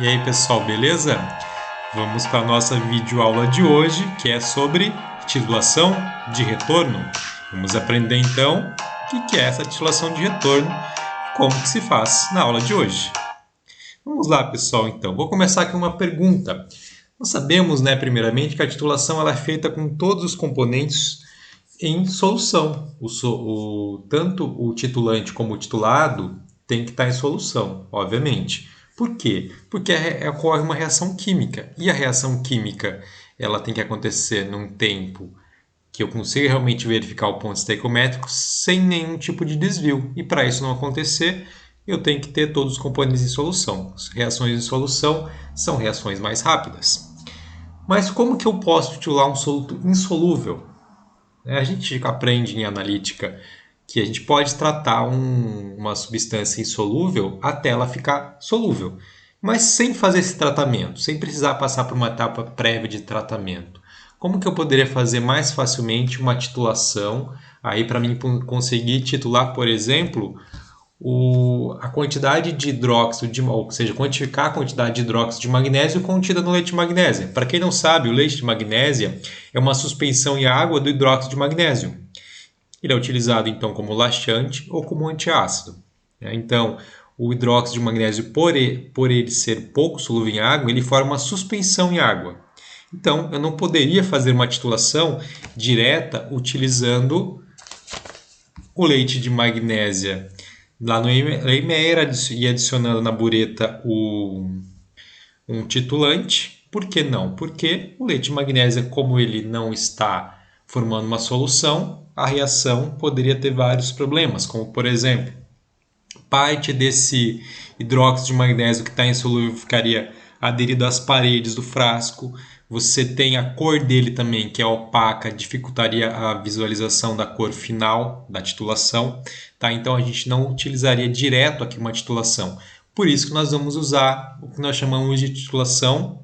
E aí pessoal, beleza? Vamos para a nossa videoaula de hoje, que é sobre titulação de retorno. Vamos aprender então o que é essa titulação de retorno e como que se faz na aula de hoje. Vamos lá pessoal, então. Vou começar com uma pergunta. Nós sabemos, primeiramente, que a titulação ela é feita com todos os componentes em solução. Tanto o titulante como o titulado tem que estar em solução, obviamente. Por quê? Porque ocorre uma reação química. E a reação química ela tem que acontecer num tempo que eu consiga realmente verificar o ponto estequiométrico sem nenhum tipo de desvio. E para isso não acontecer, eu tenho que ter todos os componentes em solução. As reações em solução são reações mais rápidas. Mas como que eu posso titular um soluto insolúvel? A gente aprende em analítica que a gente pode tratar uma substância insolúvel até ela ficar solúvel, mas sem fazer esse tratamento, sem precisar passar por uma etapa prévia de tratamento. Como que eu poderia fazer mais facilmente uma titulação aí para mim conseguir titular, por exemplo, a quantidade de hidróxido, ou seja, quantificar a quantidade de hidróxido de magnésio contida no leite de magnésia. Para quem não sabe, o leite de magnésia é uma suspensão em água do hidróxido de magnésio. Ele é utilizado então como laxante ou como antiácido. Então, o hidróxido de magnésio, por ele ser pouco solúvel em água, ele forma uma suspensão em água. Então, eu não poderia fazer uma titulação direta utilizando o leite de magnésia lá no Eimeyer e adicionando na bureta um titulante. Por que não? Porque o leite de magnésia, como ele não está formando uma solução, a reação poderia ter vários problemas, como por exemplo, parte desse hidróxido de magnésio que está insolúvel ficaria aderido às paredes do frasco. Você tem a cor dele também, que é opaca, dificultaria a visualização da cor final da titulação. Tá? Então a gente não utilizaria direto aqui uma titulação. Por isso que nós vamos usar o que nós chamamos de titulação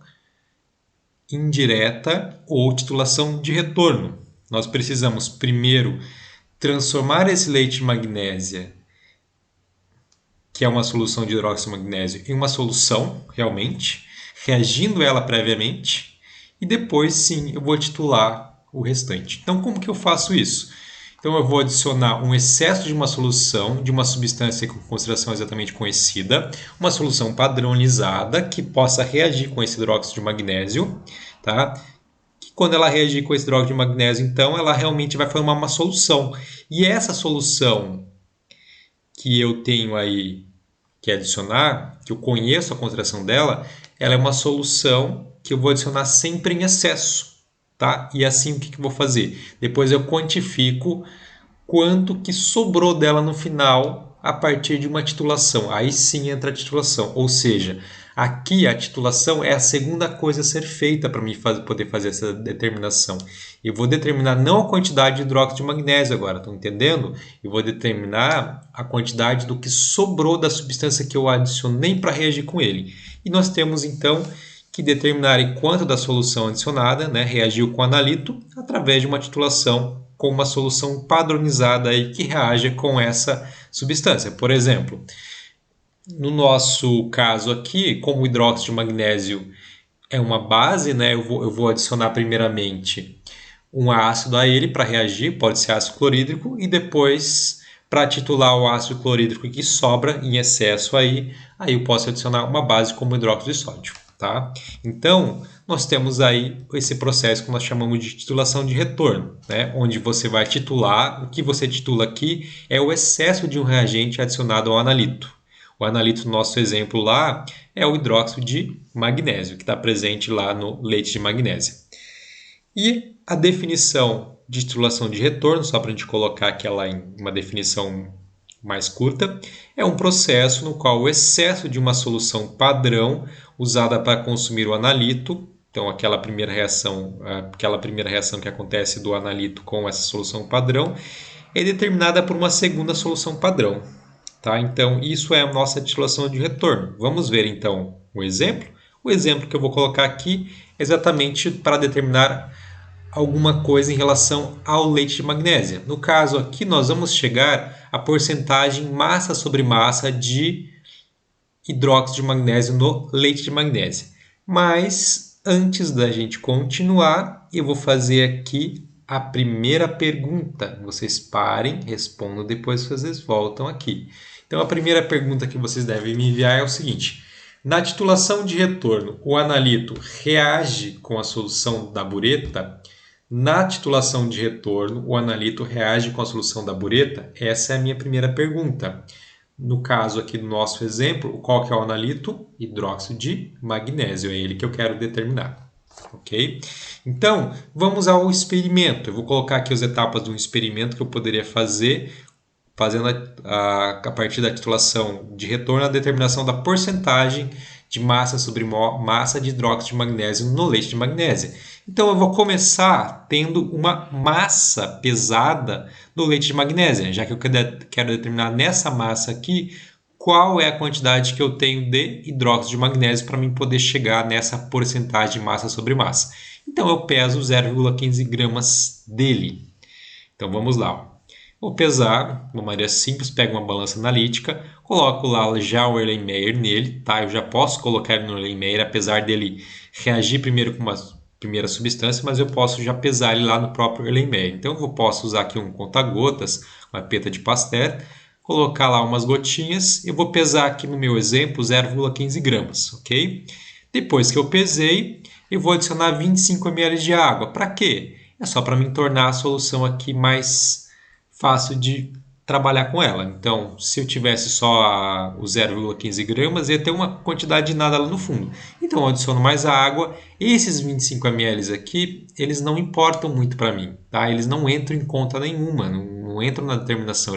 indireta ou titulação de retorno. Nós precisamos primeiro transformar esse leite de magnésia, que é uma solução de hidróxido de magnésio, em uma solução realmente, reagindo ela previamente, e depois sim eu vou titular o restante. Então como que eu faço isso? Então eu vou adicionar um excesso de uma solução, de uma substância com concentração exatamente conhecida, uma solução padronizada que possa reagir com esse hidróxido de magnésio, tá? Que quando ela reagir com esse hidróxido de magnésio, então ela realmente vai formar uma solução. E essa solução que eu tenho aí que adicionar, que eu conheço a concentração dela, ela é uma solução que eu vou adicionar sempre em excesso, tá? E assim o que eu vou fazer? Depois eu quantifico quanto que sobrou dela no final a partir de uma titulação. Aí sim entra a titulação, ou seja, aqui a titulação é a segunda coisa a ser feita para mim poder fazer essa determinação. Eu vou determinar não a quantidade de hidróxido de magnésio agora, estão entendendo? Eu vou determinar a quantidade do que sobrou da substância que eu adicionei para reagir com ele. E nós temos então que determinar quanto da solução adicionada reagiu com o analito através de uma titulação com uma solução padronizada aí que reaja com essa substância. Por exemplo, no nosso caso aqui, como o hidróxido de magnésio é uma base, eu vou adicionar primeiramente um ácido a ele para reagir, pode ser ácido clorídrico, e depois, para titular o ácido clorídrico que sobra em excesso aí eu posso adicionar uma base como hidróxido de sódio. Tá? Então, nós temos aí esse processo que nós chamamos de titulação de retorno, onde você vai titular, o que você titula aqui é o excesso de um reagente adicionado ao analito. O analito no nosso exemplo lá é o hidróxido de magnésio, que está presente lá no leite de magnésia. E a definição de titulação de retorno, só para a gente colocar aquela em uma definição mais curta, é um processo no qual o excesso de uma solução padrão usada para consumir o analito, então aquela primeira reação que acontece do analito com essa solução padrão, é determinada por uma segunda solução padrão. Tá? Então isso é a nossa titulação de retorno. Vamos ver então o exemplo? O exemplo que eu vou colocar aqui é exatamente para determinar alguma coisa em relação ao leite de magnésia. No caso aqui, nós vamos chegar à porcentagem massa sobre massa de hidróxido de magnésio no leite de magnésia. Mas antes da gente continuar, eu vou fazer aqui a primeira pergunta. Vocês parem, respondam, depois vocês voltam aqui. Então, a primeira pergunta que vocês devem me enviar é o seguinte: na titulação de retorno, o analito reage com a solução da bureta? Na titulação de retorno, o analito reage com a solução da bureta? Essa é a minha primeira pergunta. No caso aqui do nosso exemplo, qual que é o analito? Hidróxido de magnésio, é ele que eu quero determinar. Ok? Então, vamos ao experimento. Eu vou colocar aqui as etapas de um experimento que eu poderia fazer, fazendo a partir da titulação de retorno a determinação da porcentagem de massa sobre massa de hidróxido de magnésio no leite de magnésia. Então, eu vou começar tendo uma massa pesada no leite de magnésia, já que eu quero determinar nessa massa aqui qual é a quantidade que eu tenho de hidróxido de magnésio para mim poder chegar nessa porcentagem de massa sobre massa. Então, eu peso 0,15 gramas dele. Então, vamos lá. Vou pesar de uma maneira simples, pego uma balança analítica, coloco lá já o Erlenmeyer nele, tá? Eu já posso colocar ele no Erlenmeyer, apesar dele reagir primeiro com uma primeira substância, mas eu posso já pesar ele lá no próprio Erlenmeyer. Então, eu posso usar aqui um conta-gotas, uma peta de Pasteur, colocar lá umas gotinhas, eu vou pesar aqui no meu exemplo 0,15 gramas, ok? Depois que eu pesei, eu vou adicionar 25 ml de água. Para quê? É só para me tornar a solução aqui mais fácil de trabalhar com ela. Então, se eu tivesse só o 0,15 gramas, ia ter uma quantidade de nada lá no fundo. Então, eu adiciono mais a água. Esses 25 ml aqui, eles não importam muito para mim, tá? Eles não entram em conta nenhuma, não entram na determinação.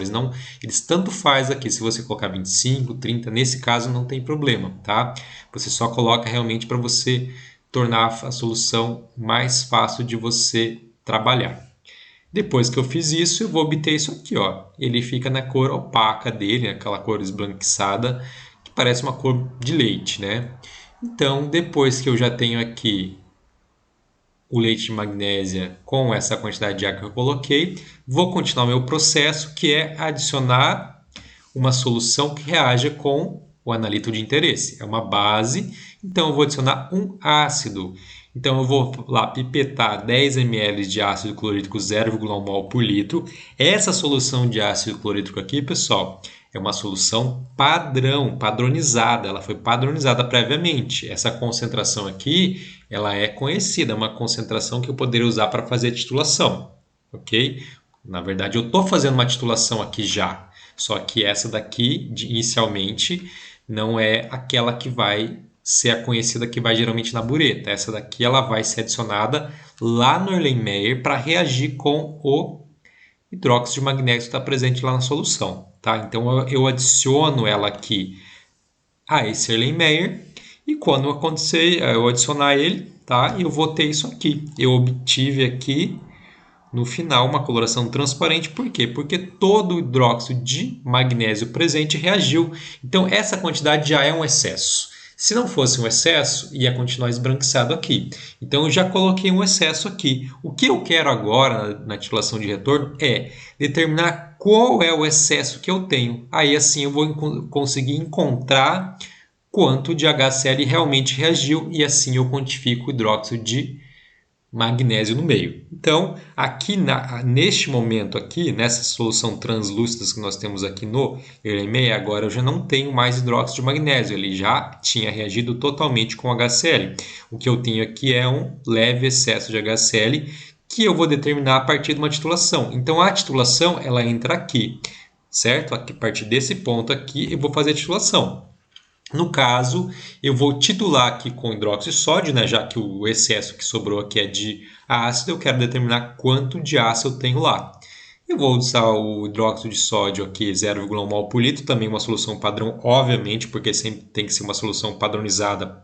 Eles tanto faz aqui, se você colocar 25, 30, nesse caso não tem problema, tá? Você só coloca realmente para você tornar a solução mais fácil de você trabalhar. Depois que eu fiz isso, eu vou obter isso aqui, ó. Ele fica na cor opaca dele, aquela cor esbranquiçada, que parece uma cor de leite, né? Então, depois que eu já tenho aqui o leite de magnésia com essa quantidade de água que eu coloquei, vou continuar o meu processo, que é adicionar uma solução que reaja com o analito de interesse. É uma base, então eu vou adicionar um ácido. Então, eu vou lá pipetar 10 ml de ácido clorídrico 0,1 mol por litro. Essa solução de ácido clorídrico aqui, pessoal, é uma solução padrão, padronizada. Ela foi padronizada previamente. Essa concentração aqui, ela é conhecida, é uma concentração que eu poderia usar para fazer a titulação, ok? Na verdade, eu estou fazendo uma titulação aqui já, só que essa daqui, inicialmente, não é aquela que vai ser a conhecida que vai geralmente na bureta. Essa daqui ela vai ser adicionada lá no Erlenmeyer para reagir com o hidróxido de magnésio que está presente lá na solução, tá? Então eu adiciono ela aqui a esse Erlenmeyer e quando acontecer eu adicionar ele, tá? Eu vou ter isso aqui. Eu obtive aqui no final uma coloração transparente. Por quê? Porque todo o hidróxido de magnésio presente reagiu. Então essa quantidade já é um excesso. Se não fosse um excesso, ia continuar esbranquiçado aqui. Então, eu já coloquei um excesso aqui. O que eu quero agora na titulação de retorno é determinar qual é o excesso que eu tenho. Aí, assim, eu vou conseguir encontrar quanto de HCl realmente reagiu e assim eu quantifico o hidróxido de magnésio no meio. Então, aqui neste momento aqui, nessa solução translúcida que nós temos aqui no Erlenmeyer, agora eu já não tenho mais hidróxido de magnésio, ele já tinha reagido totalmente com HCl. O que eu tenho aqui é um leve excesso de HCl que eu vou determinar a partir de uma titulação. Então, a titulação ela entra aqui, certo? Aqui, a partir desse ponto aqui, eu vou fazer a titulação. No caso, eu vou titular aqui com hidróxido de sódio, né? Já que o excesso que sobrou aqui é de ácido, eu quero determinar quanto de ácido eu tenho lá. Eu vou usar o hidróxido de sódio aqui 0,1 mol por litro, também uma solução padrão, obviamente, porque sempre tem que ser uma solução padronizada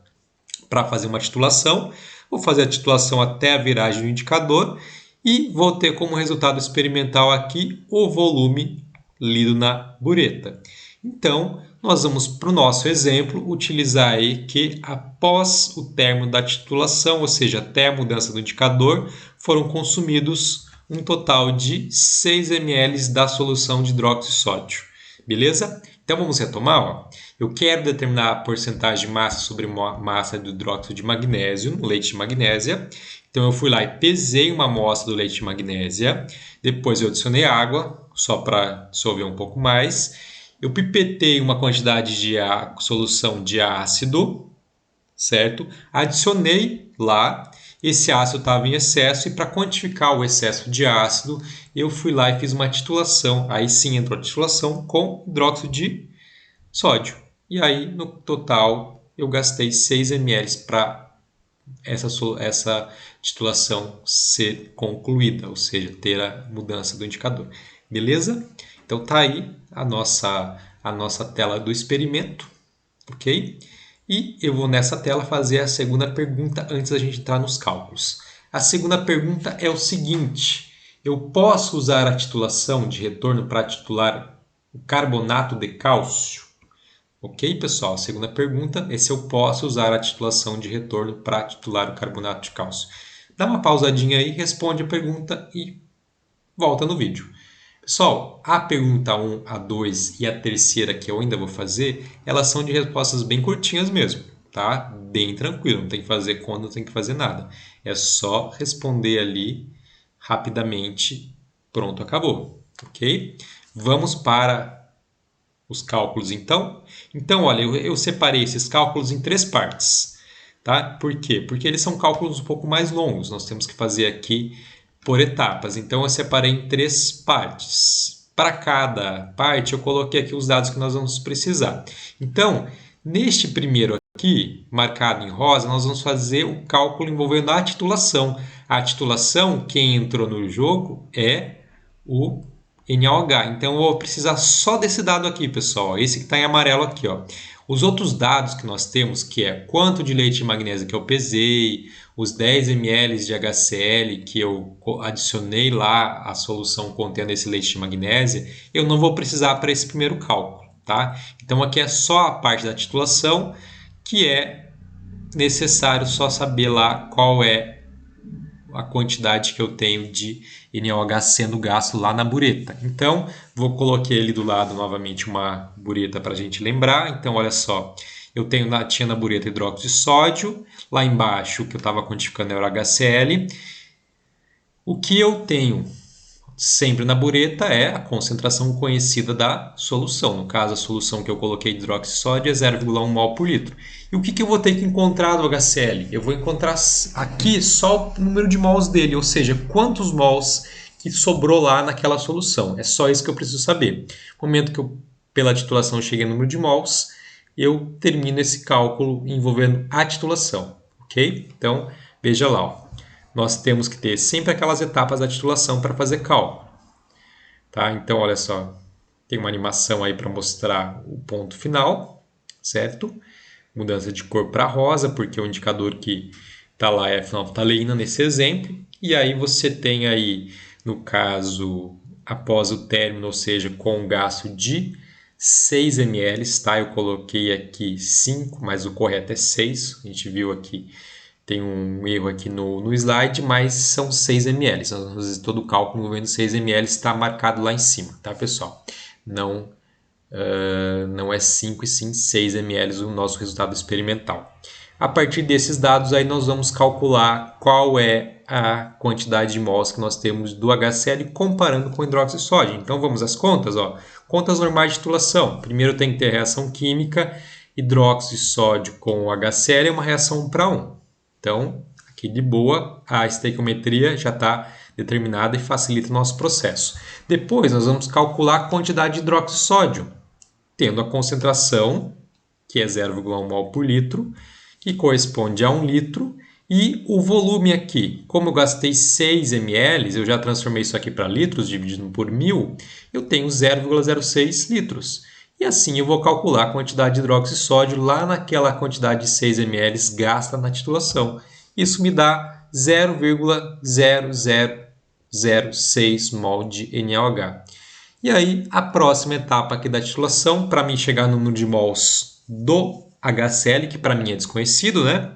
para fazer uma titulação. Vou fazer a titulação até a viragem do indicador e vou ter como resultado experimental aqui o volume lido na bureta. Então, nós vamos para o nosso exemplo utilizar aí que após o término da titulação, ou seja, até a mudança do indicador, foram consumidos um total de 6 ml da solução de hidróxido de sódio. Beleza? Então vamos retomar. Ó. Eu quero determinar a porcentagem de massa sobre massa do hidróxido de magnésio no leite de magnésia. Então, eu fui lá e pesei uma amostra do leite de magnésia. Depois, eu adicionei água, só para dissolver um pouco mais. Eu pipetei uma quantidade de solução de ácido, certo? Adicionei lá. Esse ácido estava em excesso e para quantificar o excesso de ácido, eu fui lá e fiz uma titulação. Aí sim entrou a titulação com hidróxido de sódio. E aí, no total, eu gastei 6 ml para essa titulação ser concluída, ou seja, ter a mudança do indicador. Beleza? Então tá aí a nossa tela do experimento, ok? E eu vou nessa tela fazer a segunda pergunta antes da gente entrar nos cálculos. A segunda pergunta é o seguinte: eu posso usar a titulação de retorno para titular o carbonato de cálcio? Ok, pessoal? Segunda pergunta é se eu posso usar a titulação de retorno para titular o carbonato de cálcio. Dá uma pausadinha aí, responde a pergunta e volta no vídeo. Pessoal, a pergunta 1, a 2 e a terceira que eu ainda vou fazer, elas são de respostas bem curtinhas mesmo, tá? Bem tranquilo, não tem que fazer conta, não tem que fazer nada. É só responder ali rapidamente, pronto, acabou, ok? Vamos para os cálculos então. Então, olha, eu separei esses cálculos em 3 partes, tá? Por quê? Porque eles são cálculos um pouco mais longos, nós temos que fazer aqui por etapas. Então, eu separei em 3 partes. Para cada parte, eu coloquei aqui os dados que nós vamos precisar. Então, neste primeiro aqui, marcado em rosa, nós vamos fazer o cálculo envolvendo a titulação. A titulação, quem entrou no jogo é o NaOH. Então, eu vou precisar só desse dado aqui, pessoal. Esse que está em amarelo aqui, ó. Os outros dados que nós temos, que é quanto de leite de magnésio que eu pesei, os 10 ml de HCl que eu adicionei lá a solução contendo esse leite de magnésio, eu não vou precisar para esse primeiro cálculo, tá? Então, aqui é só a parte da titulação, que é necessário só saber lá qual é a quantidade que eu tenho de NaOH sendo gasto lá na bureta. Então, vou colocar ali do lado novamente uma bureta para a gente lembrar. Então, olha só, eu tinha na bureta hidróxido de sódio, lá embaixo o que eu estava quantificando era o HCl. O que eu tenho sempre na bureta é a concentração conhecida da solução. No caso, a solução que eu coloquei de hidróxido de sódio é 0,1 mol por litro. E o que eu vou ter que encontrar do HCl? Eu vou encontrar aqui só o número de mols dele, ou seja, quantos mols que sobrou lá naquela solução. É só isso que eu preciso saber. No momento que eu, pela titulação, cheguei no número de mols, eu termino esse cálculo envolvendo a titulação. Ok? Então, veja lá. Ó. Nós temos que ter sempre aquelas etapas da titulação para fazer cálculo. Tá? Então, olha só, tem uma animação aí para mostrar o ponto final, certo? Mudança de cor para rosa, porque o indicador que está lá é a fenolftaleína nesse exemplo. E aí você tem aí, no caso, após o término, ou seja, com um gasto de 6 ml, tá? Eu coloquei aqui 5, mas o correto é 6. A gente viu aqui, tem um erro aqui no slide, mas são 6 ml. Todo o cálculo envolvendo 6 ml está marcado lá em cima, tá, pessoal? Não é 5 e sim 6 ml o nosso resultado experimental. A partir desses dados, aí nós vamos calcular qual é a quantidade de mols que nós temos do HCl comparando com o hidróxido de sódio. Então, vamos às contas. Ó. Contas normais de titulação. Primeiro tem que ter a reação química. Hidróxido de sódio com o HCl é uma reação 1 para 1. Então, aqui de boa, a estequiometria já está determinada e facilita o nosso processo. Depois, nós vamos calcular a quantidade de hidróxido de sódio, tendo a concentração, que é 0,1 mol por litro, que corresponde a 1 litro, e o volume aqui, como eu gastei 6 ml, eu já transformei isso aqui para litros, dividido por 1000, eu tenho 0,06 litros. E assim eu vou calcular a quantidade de hidróxido de sódio lá naquela quantidade de 6 ml gasta na titulação. Isso me dá 0,0006 mol de NaOH. E aí, a próxima etapa aqui da titulação, para mim chegar no número de mols do HCl, que para mim é desconhecido, né?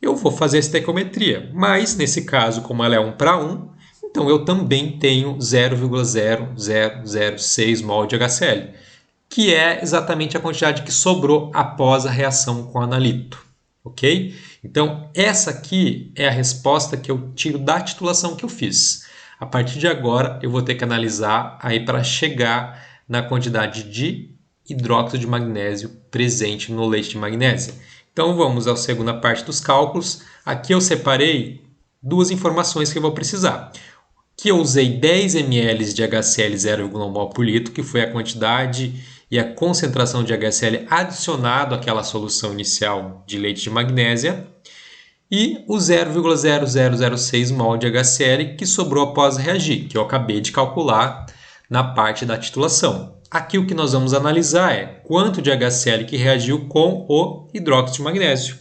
Eu vou fazer a estequiometria. Mas, nesse caso, como ela é 1 para 1, então eu também tenho 0,0006 mol de HCl. que é exatamente a quantidade que sobrou após a reação com o analito, ok? Então, essa aqui é a resposta que eu tiro da titulação que eu fiz. A partir de agora, eu vou ter que analisar aí para chegar na quantidade de hidróxido de magnésio presente no leite de magnésia. Então, vamos à segunda parte dos cálculos. Aqui eu separei duas informações que eu vou precisar. Que eu usei 10 ml de HCl 0,1 mol por litro, que foi a quantidade e a concentração de HCl adicionado àquela solução inicial de leite de magnésia, e o 0,0006 mol de HCl que sobrou após reagir, que eu acabei de calcular na parte da titulação. Aqui o que nós vamos analisar é quanto de HCl que reagiu com o hidróxido de magnésio.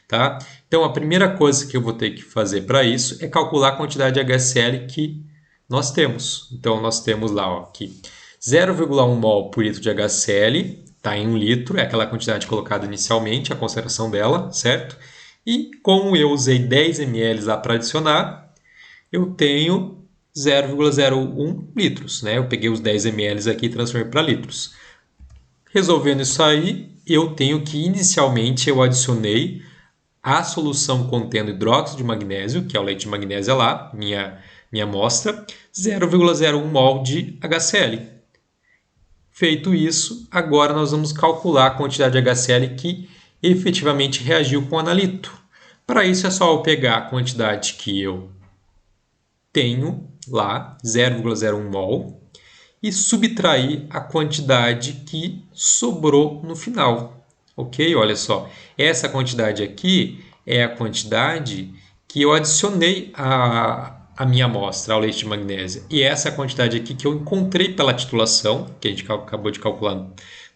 Tá? Então, a primeira coisa que eu vou ter que fazer para isso é calcular a quantidade de HCl que nós temos. Então, nós temos lá ó, aqui 0,1 mol por litro de HCl, está em 1 litro, é aquela quantidade colocada inicialmente, a concentração dela, certo? E como eu usei 10 ml lá para adicionar, eu tenho 0,01 litros. Né? Eu peguei os 10 ml aqui e transformei para litros. Resolvendo isso aí, eu tenho que inicialmente eu adicionei a solução contendo hidróxido de magnésio, que é o leite de magnésia lá, minha amostra, 0,01 mol de HCl. Feito isso, agora nós vamos calcular a quantidade de HCl que efetivamente reagiu com o analito. Para isso é só eu pegar a quantidade que eu tenho lá, 0,01 mol, e subtrair a quantidade que sobrou no final. Ok? Olha só, essa quantidade aqui é a quantidade que eu adicionei a minha amostra ao leite de magnésia. E essa é a quantidade aqui que eu encontrei pela titulação, que a gente acabou de calcular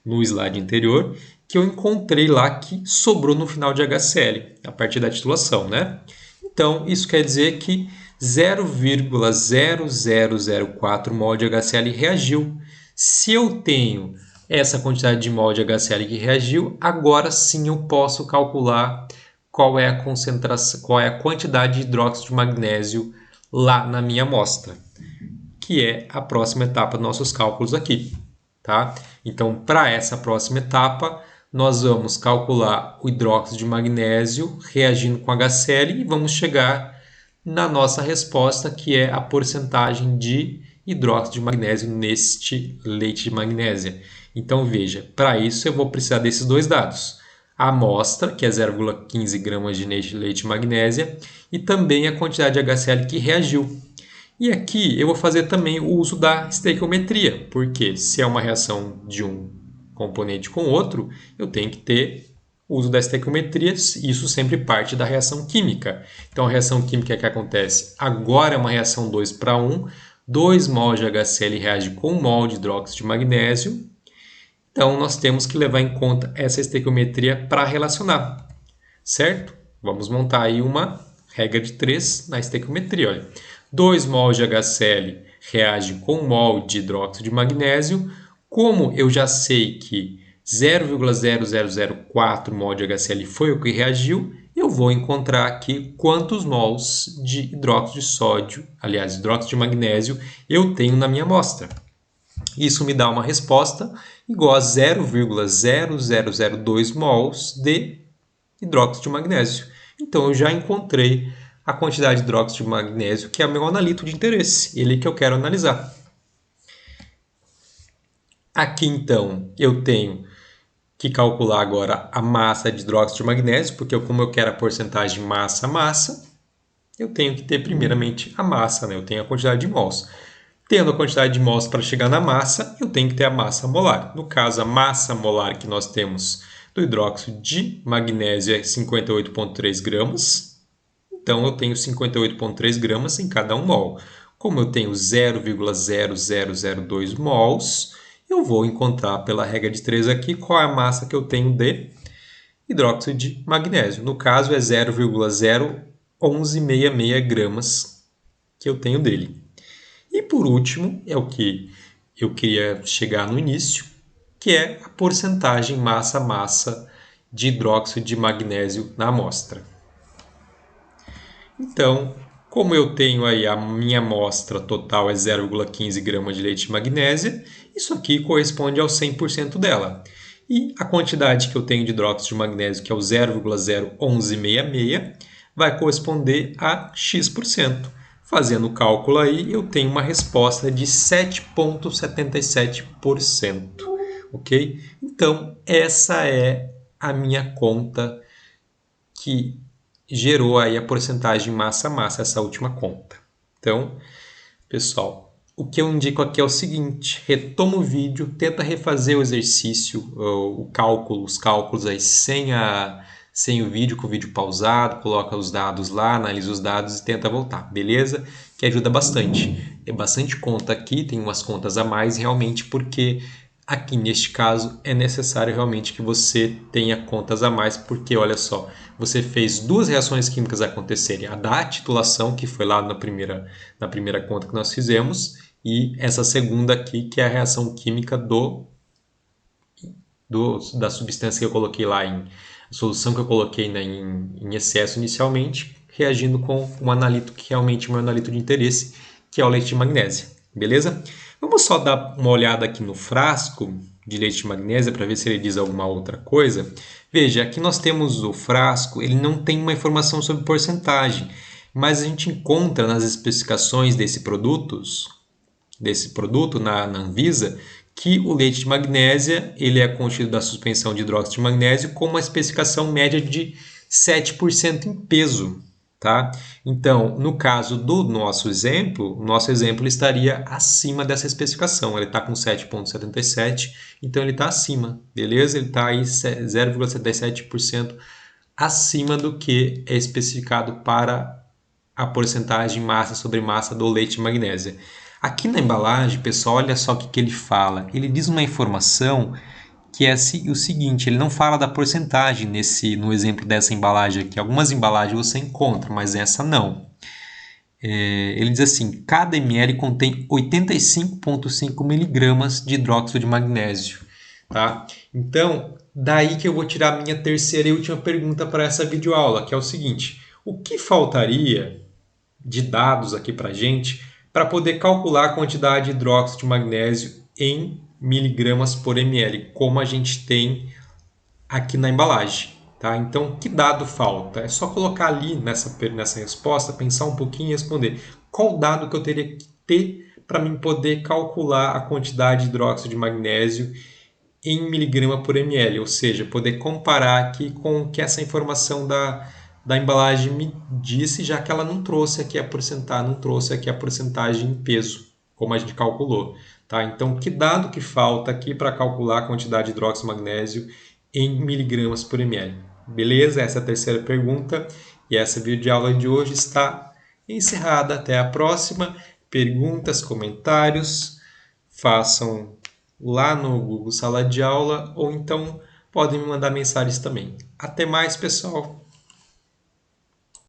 no slide anterior, que eu encontrei lá que sobrou no final de HCl, a partir da titulação, né? Então, isso quer dizer que 0,0004 mol de HCl reagiu. Se eu tenho essa quantidade de mol de HCl que reagiu, agora sim eu posso calcular qual é a concentração, qual é a quantidade de hidróxido de magnésio lá na minha amostra, que é a próxima etapa dos nossos cálculos aqui. Tá? Então, para essa próxima etapa, nós vamos calcular o hidróxido de magnésio reagindo com HCl e vamos chegar na nossa resposta, que é a porcentagem de hidróxido de magnésio neste leite de magnésia. Então, veja, para isso eu vou precisar desses dois dados. A amostra, que é 0,15 gramas de leite de magnésia, e também a quantidade de HCl que reagiu. E aqui eu vou fazer também o uso da estequiometria, porque se é uma reação de um componente com outro, eu tenho que ter o uso da estequiometria, isso sempre parte da reação química. Então, a reação química que acontece agora é uma reação 2 para 1, 2 mol de HCl reage com 1 mol de hidróxido de magnésio. Então, nós temos que levar em conta essa estequiometria para relacionar, certo? Vamos montar aí uma regra de 3 na estequiometria. Olha. 2 mol de HCl reage com 1 mol de hidróxido de magnésio. Como eu já sei que 0,0004 mol de HCl foi o que reagiu, eu vou encontrar aqui quantos mols de hidróxido de sódio, aliás, hidróxido de magnésio, eu tenho na minha amostra. Isso me dá uma resposta igual a 0,0002 mols de hidróxido de magnésio. Então, eu já encontrei a quantidade de hidróxido de magnésio, que é o meu analito de interesse, ele que eu quero analisar. Aqui, então, eu tenho que calcular agora a massa de hidróxido de magnésio, porque como eu quero a porcentagem massa-massa, eu tenho que ter primeiramente a massa, né? Eu tenho a quantidade de mols. Tendo a quantidade de mols para chegar na massa, eu tenho que ter a massa molar. No caso, a massa molar que nós temos do hidróxido de magnésio é 58,3 gramas. Então, eu tenho 58,3 gramas em cada 1 mol. Como eu tenho 0,0002 mols, eu vou encontrar pela regra de 3 aqui qual é a massa que eu tenho de hidróxido de magnésio. No caso, é 0,0166 gramas que eu tenho dele. E por último, é o que eu queria chegar no início, que é a porcentagem massa-massa de hidróxido de magnésio na amostra. Então, Como eu tenho aí a minha amostra total é 0,15 gramas de leite de magnésia, isso aqui corresponde ao 100% dela. E a quantidade que eu tenho de hidróxido de magnésio, que é o 0,01166, vai corresponder a X%. Fazendo o cálculo aí, eu tenho uma resposta de 7,77%. Ok? Então, essa é a minha conta que gerou aí a porcentagem massa-massa, essa última conta. Então, pessoal, o que eu indico aqui é o seguinte: retoma o vídeo, tenta refazer o exercício, o cálculo, os cálculos aí sem o vídeo, com o vídeo pausado, coloca os dados lá, analisa os dados e tenta voltar, beleza? Que ajuda bastante. É bastante conta aqui, tem umas contas a mais realmente, porque aqui neste caso é necessário realmente que você tenha contas a mais, porque olha só, você fez duas reações químicas acontecerem, a da titulação, que foi lá na primeira conta que nós fizemos, e essa segunda aqui, que é a reação química da substância que eu coloquei lá a solução que eu coloquei em excesso inicialmente, reagindo com um analito que realmente é o meu analito de interesse, que é o leite de magnésia. Beleza? Vamos só dar uma olhada aqui no frasco de leite de magnésia para ver se ele diz alguma outra coisa. Veja, aqui nós temos o frasco, ele não tem uma informação sobre porcentagem, mas a gente encontra nas especificações desse produto na Anvisa, que o leite de magnésia ele é contido da suspensão de hidróxido de magnésio com uma especificação média de 7% em peso. Tá? Então, no caso do nosso exemplo, o nosso exemplo estaria acima dessa especificação. Ele está com 7,77, então ele está acima, beleza? Ele está aí 0,77% acima do que é especificado para a porcentagem massa sobre massa do leite de magnésia. Aqui na embalagem, pessoal, olha só o que ele fala. Ele diz uma informação que é o seguinte, ele não fala da porcentagem no exemplo dessa embalagem aqui. Algumas embalagens você encontra, mas essa não. Ele diz assim, cada ml contém 85,5 miligramas de hidróxido de magnésio. Tá? Então, daí que eu vou tirar a minha terceira e última pergunta para essa videoaula, que é o seguinte, o que faltaria de dados aqui para a gente para poder calcular a quantidade de hidróxido de magnésio em miligramas por ml, como a gente tem aqui na embalagem. Tá? Então, que dado falta? É só colocar ali nessa resposta, pensar um pouquinho e responder. Qual dado que eu teria que ter para mim poder calcular a quantidade de hidróxido de magnésio em miligrama por ml? Ou seja, poder comparar aqui com o que essa informação da embalagem me disse, já que ela não trouxe aqui a porcentagem em peso, como a gente calculou. Tá? Então, que dado que falta aqui para calcular a quantidade de hidróxido de magnésio em miligramas por ml? Beleza? Essa é a terceira pergunta e essa videoaula de hoje está encerrada. Até a próxima. Perguntas, comentários, façam lá no Google Sala de Aula ou então podem me mandar mensagens também. Até mais, pessoal!